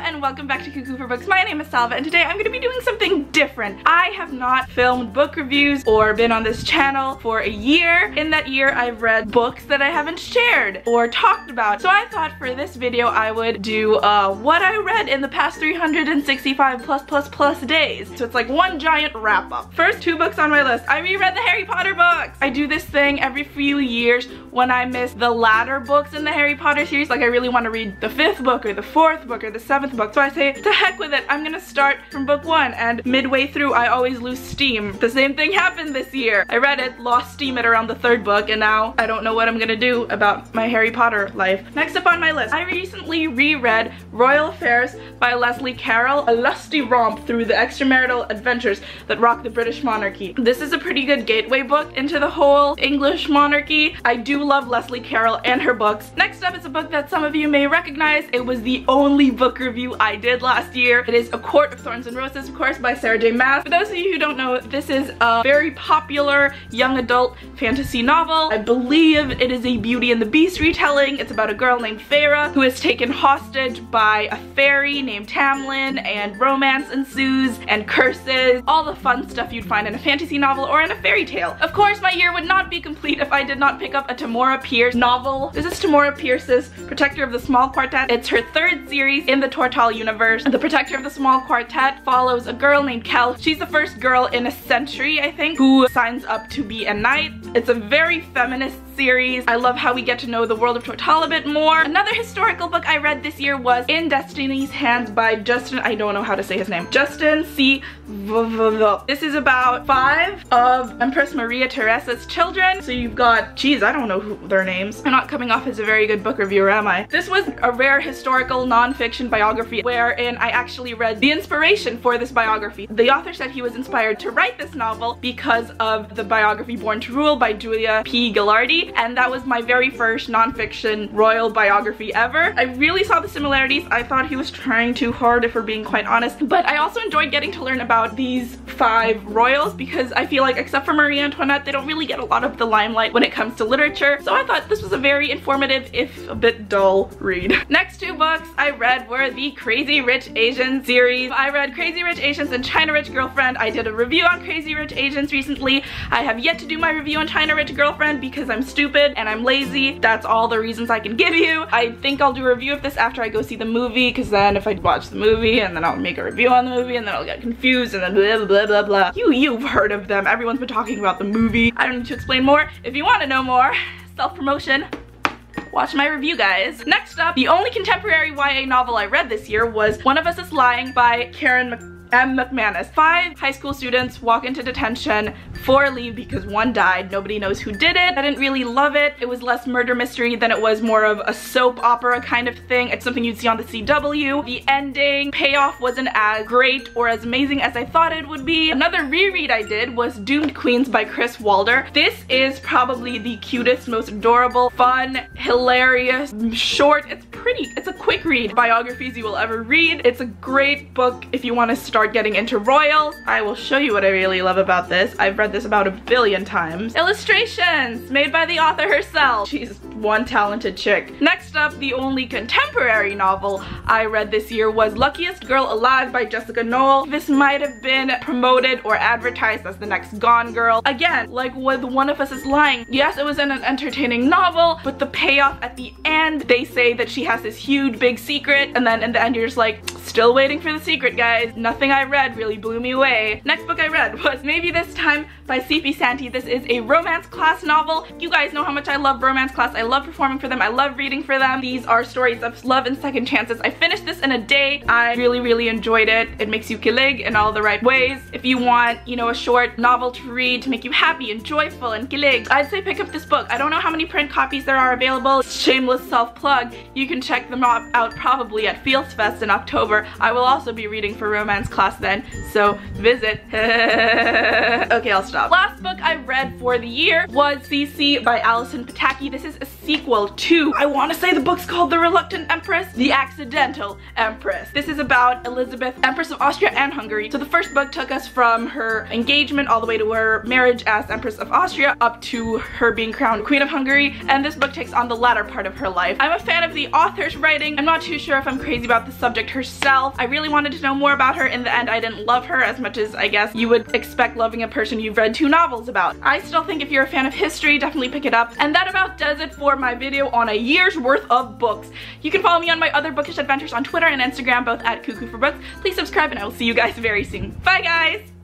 and welcome back to Cuckoo for Books. My name is Salva and today I'm going to be doing something different. I have not filmed book reviews or been on this channel for a year. In that year I've read books that I haven't shared or talked about. So I thought for this video I would do what I read in the past 365 plus days. So it's like one giant wrap up. First two books on my list. I reread the Harry Potter books. I do this thing every few years when I miss the latter books in the Harry Potter series. Like I really want to read the 5th book or the 4th book or the 7th book. So I say, to heck with it, I'm gonna start from book 1, and midway through I always lose steam. The same thing happened this year. I read it, lost steam at around the 3rd book, and now I don't know what I'm gonna do about my Harry Potter life. Next up on my list, I recently reread Royal Affairs by Leslie Carroll, a lusty romp through the extramarital adventures that rock the British monarchy. This is a pretty good gateway book into the whole English monarchy. I do love Leslie Carroll and her books. Next up is a book that some of you may recognize. It was the only book review I did last year. It is A Court of Thorns and Roses, of course, by Sarah J Maas. For those of you who don't know, this is a very popular young adult fantasy novel. I believe it is a Beauty and the Beast retelling. It's about a girl named Feyre who is taken hostage by a fairy named Tamlin, and romance ensues and curses. All the fun stuff you'd find in a fantasy novel or in a fairy tale. Of course, my year would not be complete if I did not pick up a Tamora Pierce novel. This is Tamora Pierce's Protector of the Small Quartet. It's her 3rd series in the Tortall universe. The Protector of the Small Quartet follows a girl named Kel. She's the first girl in a century, I think, who signs up to be a knight. It's a very feminist series. I love how we get to know the world of Tortall a bit more. Another historical book I read this year was In Destiny's Hands by Justin, I don't know how to say his name, Justin C. This is about 5 of Empress Maria Theresa's children. So you've got, geez, I don't know their names. I'm not coming off as a very good book reviewer, am I? This was a rare historical non-fiction biography wherein I actually read the inspiration for this biography. The author said he was inspired to write this novel because of the biography Born to Rule by Julia P. Gillardi, and that was my very first non-fiction royal biography ever. I really saw the similarities. I thought he was trying too hard, if we're being quite honest, but I also enjoyed getting to learn about these 5 royals because I feel like, except for Marie Antoinette, they don't really get a lot of the limelight when it comes to literature. So I thought this was a very informative, if a bit dull, read. Next 2 books I read were the Crazy Rich Asians series. I read Crazy Rich Asians and China Rich Girlfriend. I did a review on Crazy Rich Asians recently. I have yet to do my review on China Rich Girlfriend because I'm stupid and I'm lazy. That's all the reasons I can give you. I think I'll do a review of this after I go see the movie, because then if I watch the movie and then I'll make a review on the movie and then I'll get confused and then blah blah blah blah. You've heard of them. Everyone's been talking about the movie. I don't need to explain more. If you want to know more, self-promotion, watch my review, guys. Next up, the only contemporary YA novel I read this year was One of Us is Lying by Karen M. McManus. 5 high school students walk into detention for leave because one died. Nobody knows who did it. I didn't really love it. It was less murder mystery than it was more of a soap opera kind of thing. It's something you'd see on the CW. The ending payoff wasn't as great or as amazing as I thought it would be. Another reread I did was Doomed Queens by Chris Walder. This is probably the cutest, most adorable, fun, hilarious, short, it's a quick read biographies you will ever read. It's a great book if you want to start getting into royals. I will show you what I really love about this. I've read this about 1 billion times. Illustrations made by the author herself. She's one talented chick. Next up, the only contemporary novel I read this year was Luckiest Girl Alive by Jessica Knoll. This might have been promoted or advertised as the next Gone Girl. Again, like with One of Us is Lying, yes, it was an entertaining novel, but the payoff at the end, they say that she has this huge big secret, and then in the end you're just like, still waiting for the secret, guys. Nothing I read really blew me away. Next book I read was Maybe This Time by C.P. Santee. This is a romance class novel. You guys know how much I love romance class. I love performing for them. I love reading for them. These are stories of love and second chances. I finished this in a day. I really enjoyed it. It makes you kilig in all the right ways. If you want, you know, a short novel to read to make you happy and joyful and kilig, I'd say pick up this book. I don't know how many print copies there are available. Shameless self-plug. You can check them out probably at Fields Fest in October. I will also be reading for romance class then, so visit. Okay, I'll stop. Last book I read for the year was CC by Alison Pataki. This is a sequel to, I want to say the book's called The Reluctant Empress, The Accidental Empress. This is about Elizabeth, Empress of Austria and Hungary. So the first book took us from her engagement all the way to her marriage as Empress of Austria up to her being crowned Queen of Hungary, and this book takes on the latter part of her life. I'm a fan of the author's writing. I'm not too sure if I'm crazy about the subject herself. I really wanted to know more about her. In the end, I didn't love her as much as I guess you would expect loving a person you've read 2 novels about. I still think if you're a fan of history, definitely pick it up. And that about does it for my video on a year's worth of books. You can follow me on my other bookish adventures on Twitter and Instagram, both at Cuckoo for Books. Please subscribe and I will see you guys very soon. Bye guys!